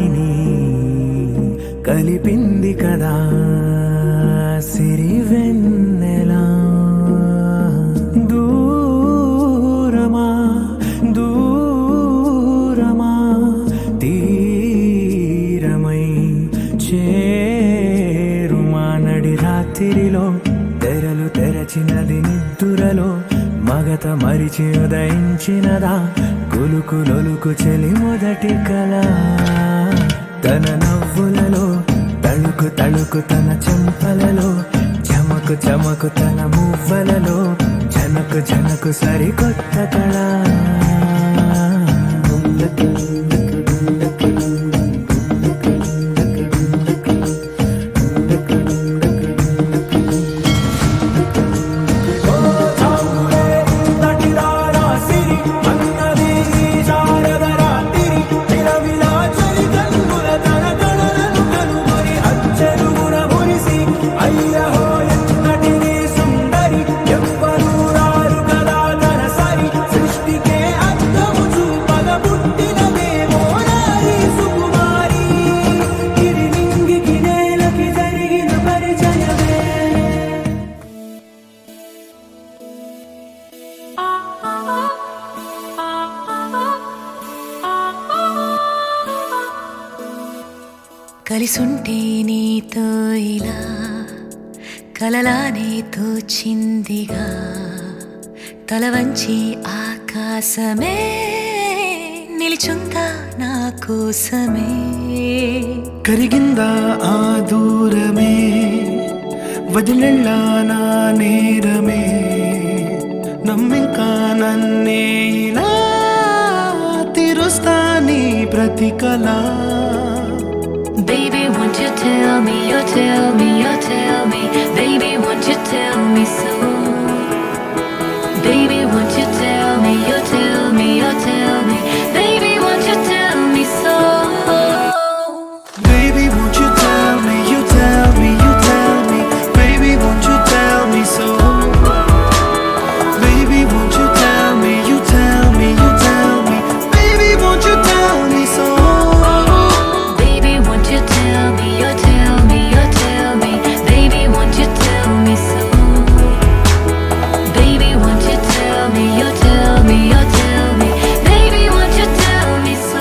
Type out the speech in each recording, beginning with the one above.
వారిని కలిపింది కదా సిరివెన్నెలా. దూరమా దూరమా తీరమై చేరుమా నడి రాత్రిలో తెరలు తెరచినది నిద్దురలో మగత మరిచి ఉదయించినదా కులుకు లొలుకు చెలి మొదటి కళ. తన నవ్వులలో తళుకు తళుకు తన చెంపలలో చమకు చమకు తన మువ్వలలో జనకు జనకు సరికొత్త కళ. కలిసుంటే నీతో ఇలా కలలానే తోచిందిగా తల వంచి ఆకాశమే నిలిచుందా నా కోసమే. కరిగిందా ఆ దూరమే వదిలెళ్ళా నా నేరమే నమ్మింకా నన్నే ఇలా తీరుస్తా నీ ప్రతి కళ. Baby, won't you tell me, you tell me, you tell me. Baby, won't you tell me so? Baby, won't you tell me, you tell me, you tell me. Baby, won't you tell me so? Baby, won't you tell me, you tell me, you tell me. Baby, won't you tell me so? Baby, won't you tell me, you tell me, you tell me. Baby, won't you tell me so? Baby, won't you tell me, you tell me, you tell me. Baby, won't you tell me so? Baby, won't you tell me, you tell me, you tell me. Baby, won't you tell me so?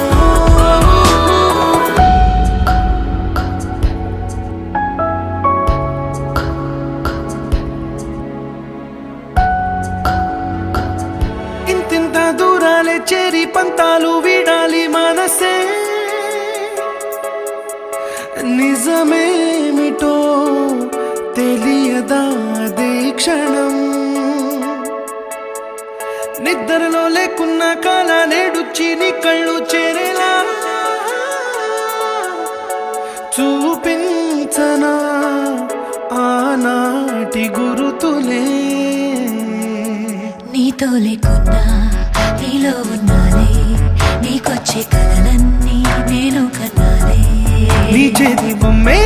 ఇంతింత దూరాలే చేరి పంతాలు వీడాలి మనసే నిజమేమిటో తెలియదా క్షణం. నిద్రలో లేకున్న కాల నేడుచ్చి నీ కళ్ళు చేరేలా చూపించనా ఆనాటి గురుతులే. నీతో లేకున్నా నీలో ఉన్నాలే నీకొచ్చే కలలన్నీ నేను కన్నాలే. నీ చేతి బొమ్మే